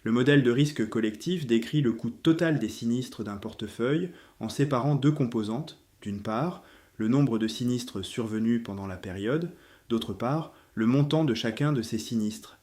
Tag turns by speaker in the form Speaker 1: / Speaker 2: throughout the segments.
Speaker 1: Le modèle de risque collectif décrit le coût total des sinistres d'un portefeuille en séparant deux composantes, d'une part, le nombre de sinistres survenus pendant la période, d'autre part, le montant de chacun de ces sinistres.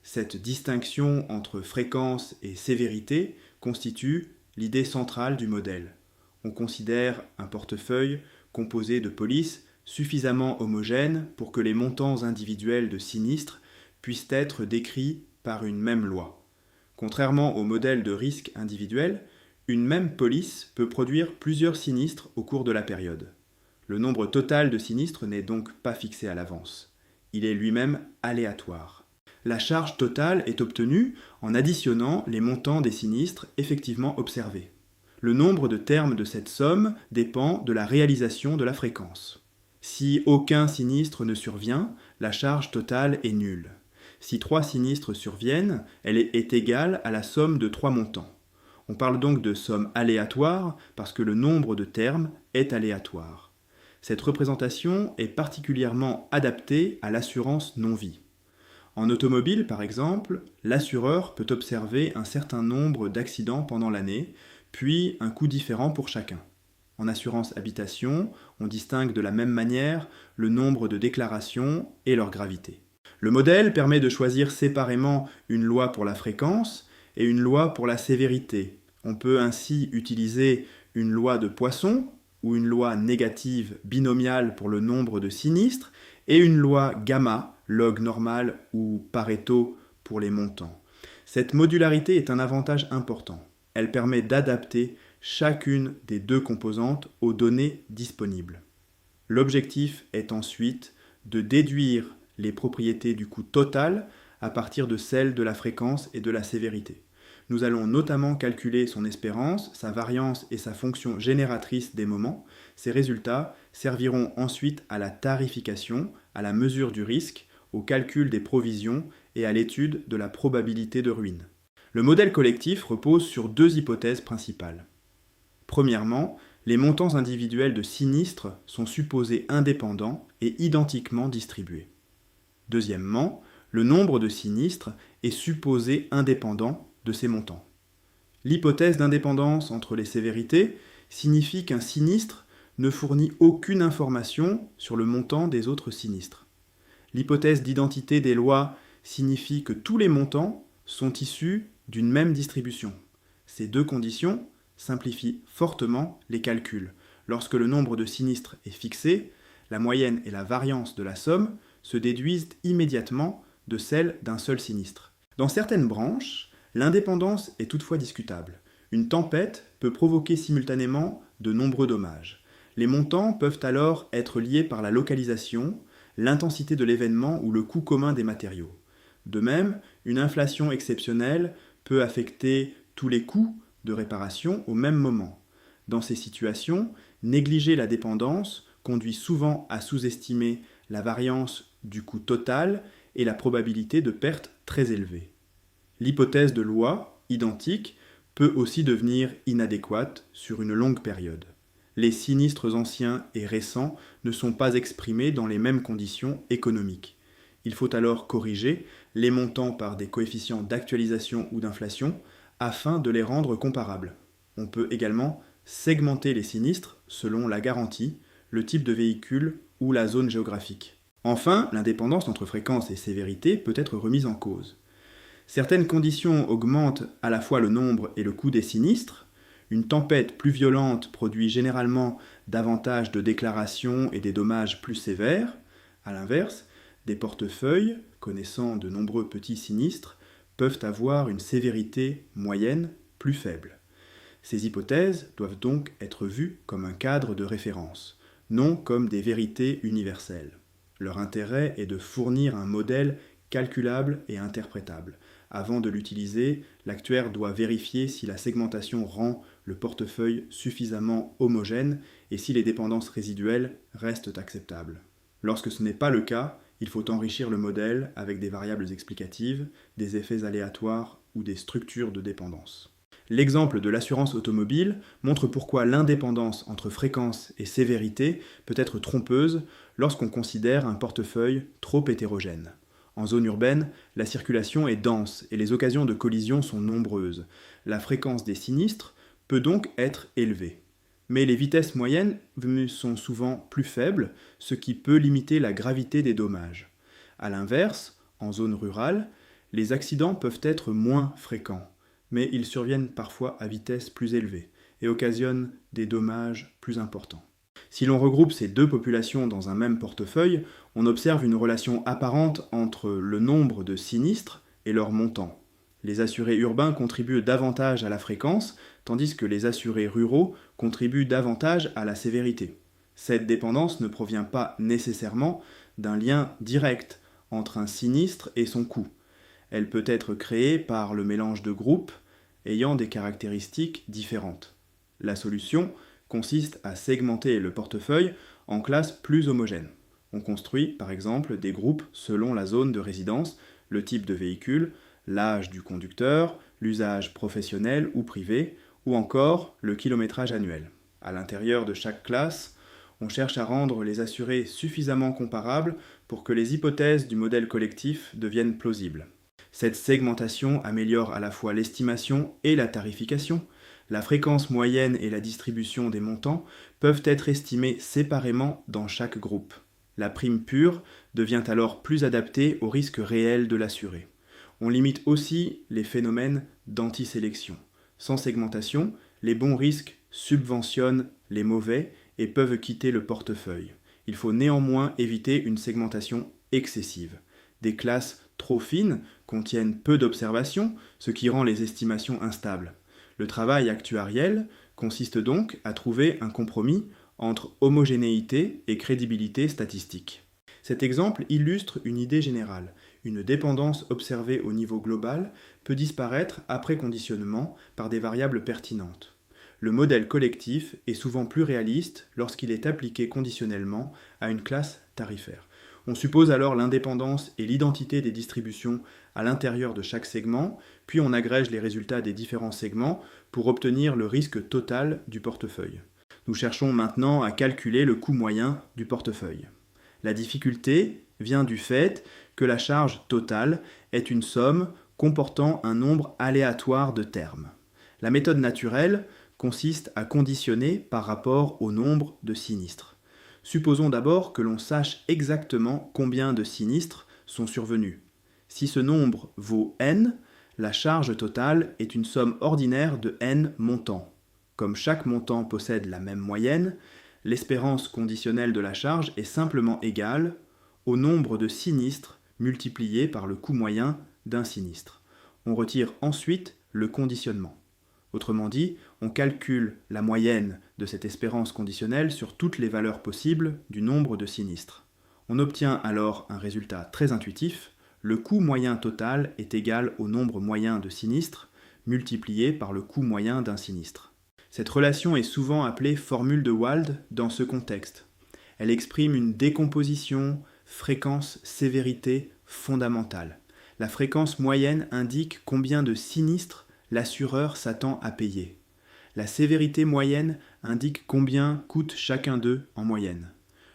Speaker 1: Cette distinction entre fréquence et sévérité constitue l'idée centrale du modèle. On considère un portefeuille composé de polices suffisamment homogène pour que les montants individuels de sinistres puissent être décrits par une même loi. Contrairement au modèle de risque individuel, une même police peut produire plusieurs sinistres au cours de la période. Le nombre total de sinistres n'est donc pas fixé à l'avance. Il est lui-même aléatoire. La charge totale est obtenue en additionnant les montants des sinistres effectivement observés. Le nombre de termes de cette somme dépend de la réalisation de la fréquence. Si aucun sinistre ne survient, la charge totale est nulle. Si 3 sinistres surviennent, elle est égale à la somme de 3 montants. On parle donc de somme aléatoire parce que le nombre de termes est aléatoire. Cette représentation est particulièrement adaptée à l'assurance non-vie. En automobile, par exemple, l'assureur peut observer un certain nombre d'accidents pendant l'année, puis un coût différent pour chacun. En assurance habitation, on distingue de la même manière le nombre de déclarations et leur gravité. Le modèle permet de choisir séparément une loi pour la fréquence et une loi pour la sévérité. On peut ainsi utiliser une loi de Poisson ou une loi négative binomiale pour le nombre de sinistres et une loi gamma, log normal ou Pareto pour les montants. Cette modularité est un avantage important. Elle permet d'adapter chacune des deux composantes aux données disponibles. L'objectif est ensuite de déduire les propriétés du coût total à partir de celles de la fréquence et de la sévérité. Nous allons notamment calculer son espérance, sa variance et sa fonction génératrice des moments. Ces résultats serviront ensuite à la tarification, à la mesure du risque, au calcul des provisions et à l'étude de la probabilité de ruine. Le modèle collectif repose sur deux hypothèses principales. Premièrement, les montants individuels de sinistres sont supposés indépendants et identiquement distribués. Deuxièmement, le nombre de sinistres est supposé indépendant de ces montants. L'hypothèse d'indépendance entre les sévérités signifie qu'un sinistre ne fournit aucune information sur le montant des autres sinistres. L'hypothèse d'identité des lois signifie que tous les montants sont issus d'une même distribution. Ces deux conditions simplifient fortement les calculs. Lorsque le nombre de sinistres est fixé, la moyenne et la variance de la somme se déduisent immédiatement de celle d'un seul sinistre. Dans certaines branches, l'indépendance est toutefois discutable. Une tempête peut provoquer simultanément de nombreux dommages. Les montants peuvent alors être liés par la localisation, l'intensité de l'événement ou le coût commun des matériaux. De même, une inflation exceptionnelle peut affecter tous les coûts de réparation au même moment. Dans ces situations, négliger la dépendance conduit souvent à sous-estimer la variance du coût total et la probabilité de perte très élevée. L'hypothèse de loi, identique, peut aussi devenir inadéquate sur une longue période. Les sinistres anciens et récents ne sont pas exprimés dans les mêmes conditions économiques. Il faut alors corriger les montants par des coefficients d'actualisation ou d'inflation afin de les rendre comparables. On peut également segmenter les sinistres selon la garantie, le type de véhicule ou la zone géographique. Enfin, l'indépendance entre fréquence et sévérité peut être remise en cause. Certaines conditions augmentent à la fois le nombre et le coût des sinistres. Une tempête plus violente produit généralement davantage de déclarations et des dommages plus sévères. A l'inverse, des portefeuilles, connaissant de nombreux petits sinistres, peuvent avoir une sévérité moyenne plus faible. Ces hypothèses doivent donc être vues comme un cadre de référence, non comme des vérités universelles. Leur intérêt est de fournir un modèle calculable et interprétable. Avant de l'utiliser, l'actuaire doit vérifier si la segmentation rend le portefeuille suffisamment homogène et si les dépendances résiduelles restent acceptables. Lorsque ce n'est pas le cas, il faut enrichir le modèle avec des variables explicatives, des effets aléatoires ou des structures de dépendance. L'exemple de l'assurance automobile montre pourquoi l'indépendance entre fréquence et sévérité peut être trompeuse lorsqu'on considère un portefeuille trop hétérogène. En zone urbaine, la circulation est dense et les occasions de collision sont nombreuses. La fréquence des sinistres peut donc être élevée. Mais les vitesses moyennes sont souvent plus faibles, ce qui peut limiter la gravité des dommages. A l'inverse, en zone rurale, les accidents peuvent être moins fréquents, mais ils surviennent parfois à vitesse plus élevée et occasionnent des dommages plus importants. Si l'on regroupe ces deux populations dans un même portefeuille, on observe une relation apparente entre le nombre de sinistres et leur montant. Les assurés urbains contribuent davantage à la fréquence, tandis que les assurés ruraux contribuent davantage à la sévérité. Cette dépendance ne provient pas nécessairement d'un lien direct entre un sinistre et son coût. Elle peut être créée par le mélange de groupes ayant des caractéristiques différentes. La solution consiste à segmenter le portefeuille en classes plus homogènes. On construit par exemple des groupes selon la zone de résidence, le type de véhicule, l'âge du conducteur, l'usage professionnel ou privé, ou encore le kilométrage annuel. À l'intérieur de chaque classe, on cherche à rendre les assurés suffisamment comparables pour que les hypothèses du modèle collectif deviennent plausibles. Cette segmentation améliore à la fois l'estimation et la tarification. La fréquence moyenne et la distribution des montants peuvent être estimées séparément dans chaque groupe. La prime pure devient alors plus adaptée aux risques réels de l'assuré. On limite aussi les phénomènes d'antisélection. Sans segmentation, les bons risques subventionnent les mauvais et peuvent quitter le portefeuille. Il faut néanmoins éviter une segmentation excessive. Des classes trop fines contiennent peu d'observations, ce qui rend les estimations instables. Le travail actuariel consiste donc à trouver un compromis entre homogénéité et crédibilité statistique. Cet exemple illustre une idée générale. Une dépendance observée au niveau global peut disparaître après conditionnement par des variables pertinentes. Le modèle collectif est souvent plus réaliste lorsqu'il est appliqué conditionnellement à une classe tarifaire. On suppose alors l'indépendance et l'identité des distributions à l'intérieur de chaque segment, puis on agrège les résultats des différents segments pour obtenir le risque total du portefeuille. Nous cherchons maintenant à calculer le coût moyen du portefeuille. La difficulté vient du fait que la charge totale est une somme comportant un nombre aléatoire de termes. La méthode naturelle consiste à conditionner par rapport au nombre de sinistres. Supposons d'abord que l'on sache exactement combien de sinistres sont survenus. Si ce nombre vaut n, la charge totale est une somme ordinaire de n montants. Comme chaque montant possède la même moyenne, l'espérance conditionnelle de la charge est simplement égale au nombre de sinistres multiplié par le coût moyen d'un sinistre. On retire ensuite le conditionnement. Autrement dit, on calcule la moyenne de cette espérance conditionnelle sur toutes les valeurs possibles du nombre de sinistres. On obtient alors un résultat très intuitif. Le coût moyen total est égal au nombre moyen de sinistres multiplié par le coût moyen d'un sinistre. Cette relation est souvent appelée formule de Wald dans ce contexte. Elle exprime une décomposition fréquence-sévérité fondamentale. La fréquence moyenne indique combien de sinistres l'assureur s'attend à payer. La sévérité moyenne indique combien coûte chacun d'eux en moyenne.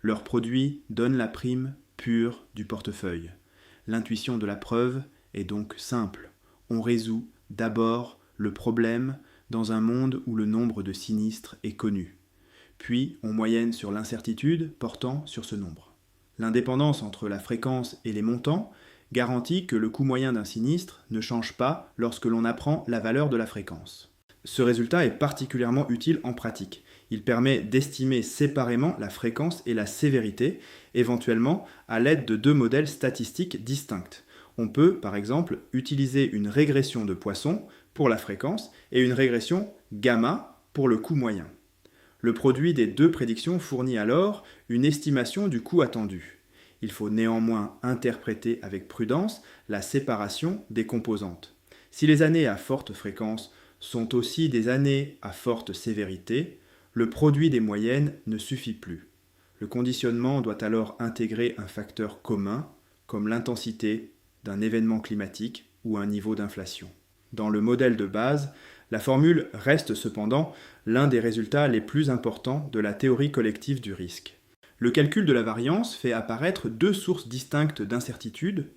Speaker 1: Leur produit donne la prime pure du portefeuille. L'intuition de la preuve est donc simple. On résout d'abord le problème dans un monde où le nombre de sinistres est connu. Puis on moyenne sur l'incertitude portant sur ce nombre. L'indépendance entre la fréquence et les montants garantit que le coût moyen d'un sinistre ne change pas lorsque l'on apprend la valeur de la fréquence. Ce résultat est particulièrement utile en pratique. Il permet d'estimer séparément la fréquence et la sévérité, éventuellement à l'aide de deux modèles statistiques distincts. On peut, par exemple, utiliser une régression de Poisson pour la fréquence et une régression gamma pour le coût moyen. Le produit des deux prédictions fournit alors une estimation du coût attendu. Il faut néanmoins interpréter avec prudence la séparation des composantes. Si les années à forte fréquence sont aussi des années à forte sévérité, le produit des moyennes ne suffit plus. Le conditionnement doit alors intégrer un facteur commun, comme l'intensité d'un événement climatique ou un niveau d'inflation. Dans le modèle de base, la formule reste cependant l'un des résultats les plus importants de la théorie collective du risque. Le calcul de la variance fait apparaître deux sources distinctes d'incertitude.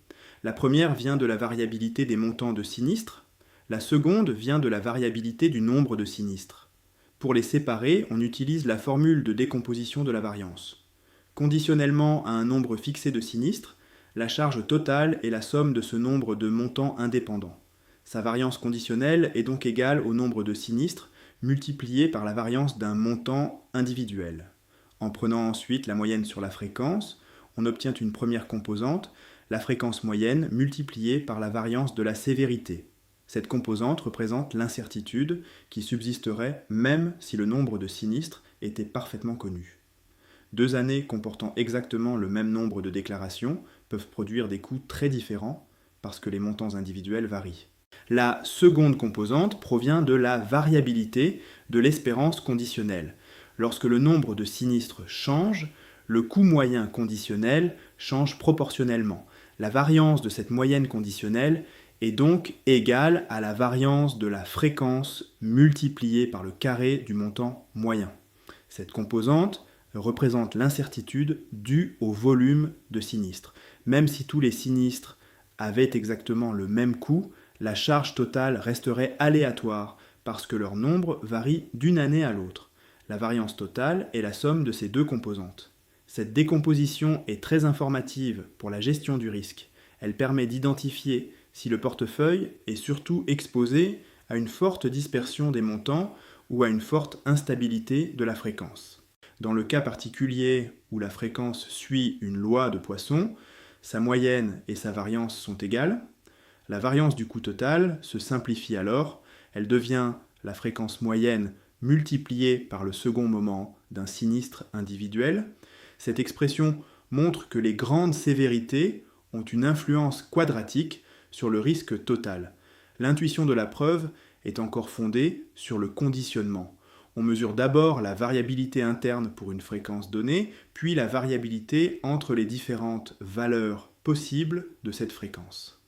Speaker 1: La première vient de la variabilité des montants de sinistres, la seconde vient de la variabilité du nombre de sinistres. Pour les séparer, on utilise la formule de décomposition de la variance. Conditionnellement à un nombre fixé de sinistres, la charge totale est la somme de ce nombre de montants indépendants. Sa variance conditionnelle est donc égale au nombre de sinistres multiplié par la variance d'un montant individuel. En prenant ensuite la moyenne sur la fréquence, on obtient une première composante, la fréquence moyenne multipliée par la variance de la sévérité. Cette composante représente l'incertitude qui subsisterait même si le nombre de sinistres était parfaitement connu. Deux années comportant exactement le même nombre de déclarations peuvent produire des coûts très différents parce que les montants individuels varient. La seconde composante provient de la variabilité de l'espérance conditionnelle. Lorsque le nombre de sinistres change, le coût moyen conditionnel change proportionnellement. La variance de cette moyenne conditionnelle est donc égale à la variance de la fréquence multipliée par le carré du montant moyen. Cette composante représente l'incertitude due au volume de sinistres. Même si tous les sinistres avaient exactement le même coût, la charge totale resterait aléatoire parce que leur nombre varie d'une année à l'autre. La variance totale est la somme de ces deux composantes. Cette décomposition est très informative pour la gestion du risque. Elle permet d'identifier si le portefeuille est surtout exposé à une forte dispersion des montants ou à une forte instabilité de la fréquence. Dans le cas particulier où la fréquence suit une loi de Poisson, sa moyenne et sa variance sont égales. La variance du coût total se simplifie alors, elle devient la fréquence moyenne multipliée par le second moment d'un sinistre individuel. Cette expression montre que les grandes sévérités ont une influence quadratique sur le risque total. L'intuition de la preuve est encore fondée sur le conditionnement. On mesure d'abord la variabilité interne pour une fréquence donnée, puis la variabilité entre les différentes valeurs possibles de cette fréquence.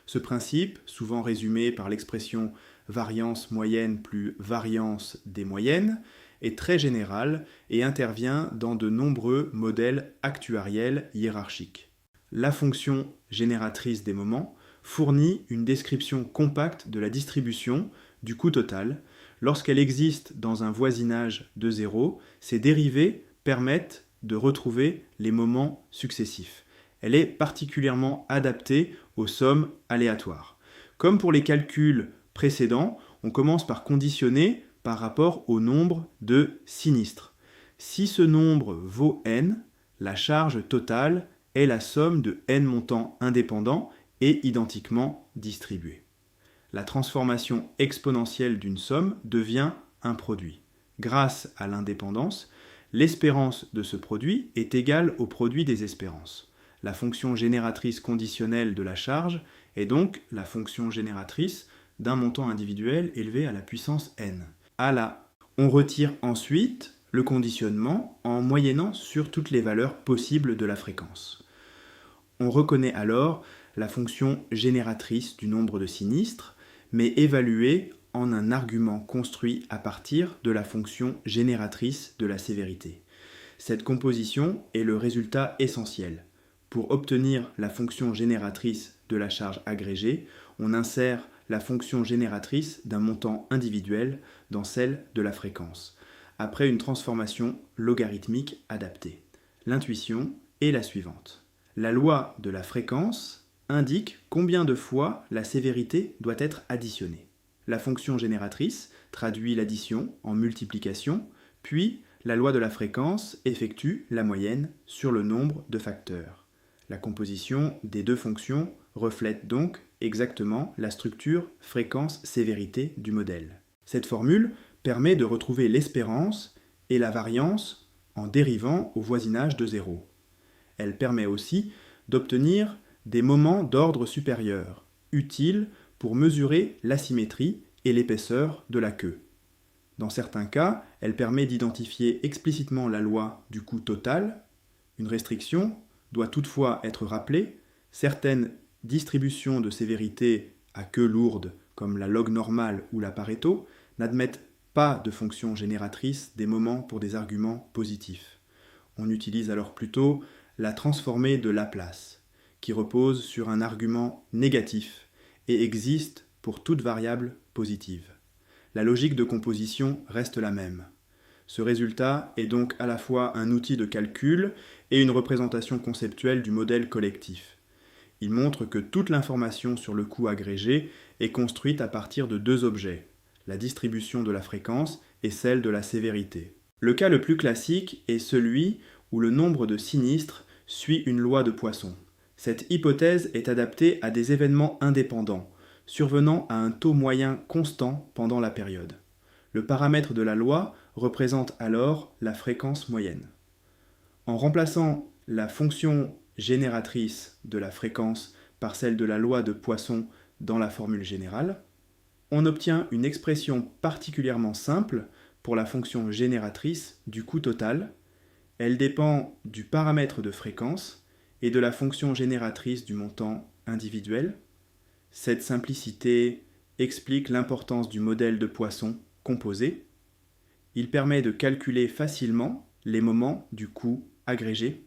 Speaker 1: Ce principe, souvent résumé par l'expression variance moyenne plus variance des moyennes, est très général et intervient dans de nombreux modèles actuariels hiérarchiques. La fonction génératrice des moments fournit une description compacte de la distribution du coût total. Lorsqu'elle existe dans un voisinage de 0, ses dérivés permettent de retrouver les moments successifs. Elle est particulièrement adaptée aux sommes aléatoires. Comme pour les calculs précédents, on commence par conditionner par rapport au nombre de sinistres. Si ce nombre vaut n, la charge totale est la somme de n montants indépendants et identiquement distribués. La transformation exponentielle d'une somme devient un produit. Grâce à l'indépendance, l'espérance de ce produit est égale au produit des espérances. La fonction génératrice conditionnelle de la charge est donc la fonction génératrice d'un montant individuel élevé à la puissance n. On retire ensuite le conditionnement en moyennant sur toutes les valeurs possibles de la fréquence. On reconnaît alors la fonction génératrice du nombre de sinistres, mais évaluée en un argument construit à partir de la fonction génératrice de la sévérité. Cette composition est le résultat essentiel. Pour obtenir la fonction génératrice de la charge agrégée, on insère la fonction génératrice d'un montant individuel dans celle de la fréquence, après une transformation logarithmique adaptée. L'intuition est la suivante. La loi de la fréquence indique combien de fois la sévérité doit être additionnée. La fonction génératrice traduit l'addition en multiplication, puis la loi de la fréquence effectue la moyenne sur le nombre de facteurs. La composition des deux fonctions reflète donc exactement la structure fréquence-sévérité du modèle. Cette formule permet de retrouver l'espérance et la variance en dérivant au voisinage de 0. Elle permet aussi d'obtenir des moments d'ordre supérieur, utiles pour mesurer l'asymétrie et l'épaisseur de la queue. Dans certains cas, elle permet d'identifier explicitement la loi du coût total. Une restriction doit toutefois être rappelée. Certaines distributions de sévérité à queue lourde, comme la log normale ou la Pareto, n'admettent pas de fonction génératrice des moments pour des arguments positifs. On utilise alors plutôt la transformée de Laplace, qui repose sur un argument négatif et existe pour toute variable positive. La logique de composition reste la même. Ce résultat est donc à la fois un outil de calcul et une représentation conceptuelle du modèle collectif. Il montre que toute l'information sur le coût agrégé est construite à partir de deux objets, la distribution de la fréquence et celle de la sévérité. Le cas le plus classique est celui où le nombre de sinistres suit une loi de Poisson. Cette hypothèse est adaptée à des événements indépendants, survenant à un taux moyen constant pendant la période. Le paramètre de la loi représente alors la fréquence moyenne. En remplaçant la fonction génératrice de la fréquence par celle de la loi de Poisson dans la formule générale, on obtient une expression particulièrement simple pour la fonction génératrice du coût total. Elle dépend du paramètre de fréquence et de la fonction génératrice du montant individuel. Cette simplicité explique l'importance du modèle de Poisson composé. Il permet de calculer facilement les moments du coût agrégé.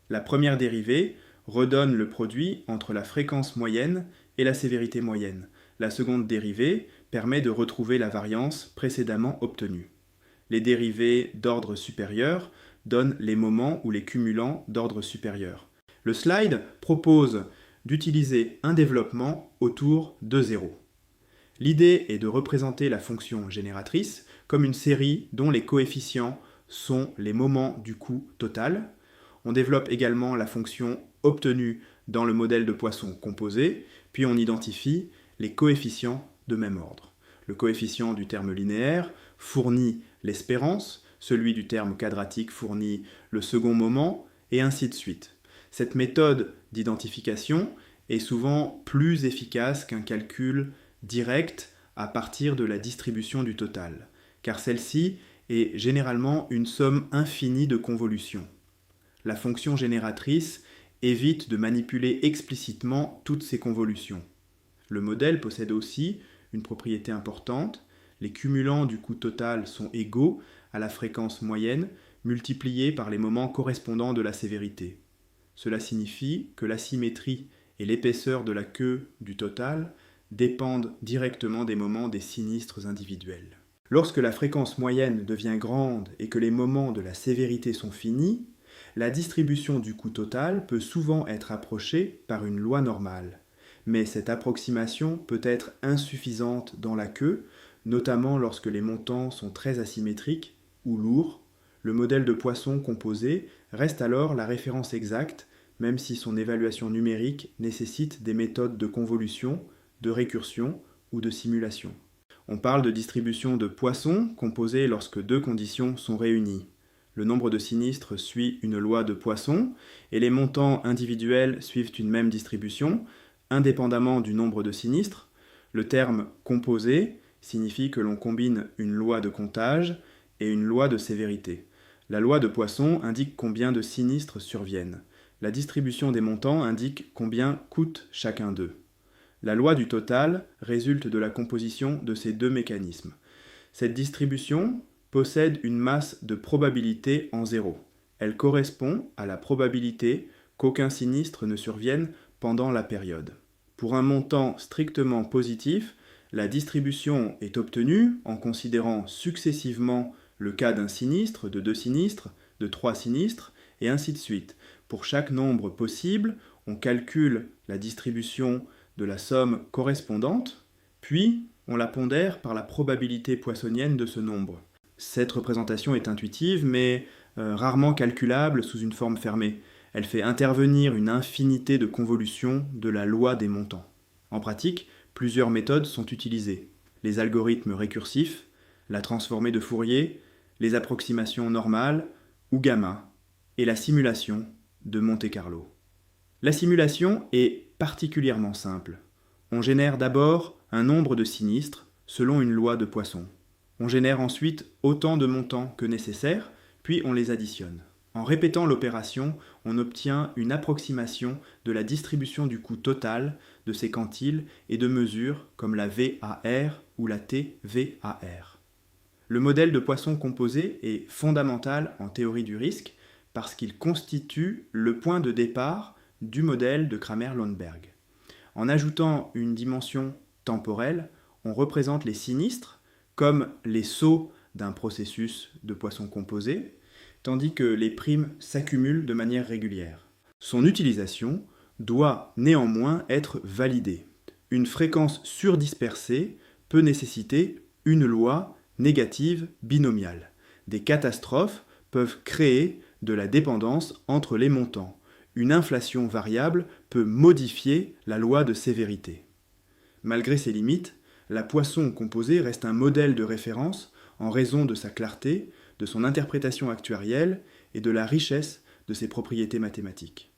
Speaker 1: La première dérivée redonne le produit entre la fréquence moyenne et la sévérité moyenne. La seconde dérivée permet de retrouver la variance précédemment obtenue. Les dérivées d'ordre supérieur donnent les moments ou les cumulants d'ordre supérieur. Le slide propose d'utiliser un développement autour de 0. L'idée est de représenter la fonction génératrice comme une série dont les coefficients sont les moments du coût total. On développe également la fonction obtenue dans le modèle de Poisson composé, puis on identifie les coefficients de même ordre. Le coefficient du terme linéaire fournit l'espérance, celui du terme quadratique fournit le second moment, et ainsi de suite. Cette méthode d'identification est souvent plus efficace qu'un calcul direct à partir de la distribution du total, car celle-ci est généralement une somme infinie de convolutions. La fonction génératrice évite de manipuler explicitement toutes ces convolutions. Le modèle possède aussi une propriété importante, les cumulants du coût total sont égaux à la fréquence moyenne multipliée par les moments correspondants de la sévérité. Cela signifie que l'asymétrie et l'épaisseur de la queue du total dépendent directement des moments des sinistres individuels. Lorsque la fréquence moyenne devient grande et que les moments de la sévérité sont finis, la distribution du coût total peut souvent être approchée par une loi normale. Mais cette approximation peut être insuffisante dans la queue, notamment lorsque les montants sont très asymétriques ou lourds. Le modèle de Poisson composé reste alors la référence exacte, même si son évaluation numérique nécessite des méthodes de convolution, de récursion ou de simulation. On parle de distribution de Poisson composée lorsque deux conditions sont réunies. Le nombre de sinistres suit une loi de Poisson et les montants individuels suivent une même distribution, indépendamment du nombre de sinistres. Le terme composé signifie que l'on combine une loi de comptage et une loi de sévérité. La loi de Poisson indique combien de sinistres surviennent. La distribution des montants indique combien coûte chacun d'eux. La loi du total résulte de la composition de ces deux mécanismes. Cette distribution possède une masse de probabilité en zéro. Elle correspond à la probabilité qu'aucun sinistre ne survienne pendant la période. Pour un montant strictement positif, la distribution est obtenue en considérant successivement le cas d'un sinistre, de deux sinistres, de trois sinistres, et ainsi de suite. Pour chaque nombre possible, on calcule la distribution de la somme correspondante, puis on la pondère par la probabilité poissonienne de ce nombre. Cette représentation est intuitive, mais rarement calculable sous une forme fermée. Elle fait intervenir une infinité de convolutions de la loi des montants. En pratique, plusieurs méthodes sont utilisées. Les algorithmes récursifs, la transformée de Fourier, les approximations normales ou gamma, et la simulation de Monte-Carlo. La simulation est particulièrement simple. On génère d'abord un nombre de sinistres selon une loi de Poisson. On génère ensuite autant de montants que nécessaire, puis on les additionne. En répétant l'opération, on obtient une approximation de la distribution du coût total de ces quantiles et de mesures comme la VAR ou la TVAR. Le modèle de Poisson composé est fondamental en théorie du risque parce qu'il constitue le point de départ du modèle de Cramer-Lohnberg. En ajoutant une dimension temporelle, on représente les sinistres comme les sauts d'un processus de poisson composé, tandis que les primes s'accumulent de manière régulière. Son utilisation doit néanmoins être validée. Une fréquence surdispersée peut nécessiter une loi négative binomiale. Des catastrophes peuvent créer de la dépendance entre les montants. Une inflation variable peut modifier la loi de sévérité. Malgré ses limites, la poisson composée reste un modèle de référence en raison de sa clarté, de son interprétation actuarielle et de la richesse de ses propriétés mathématiques.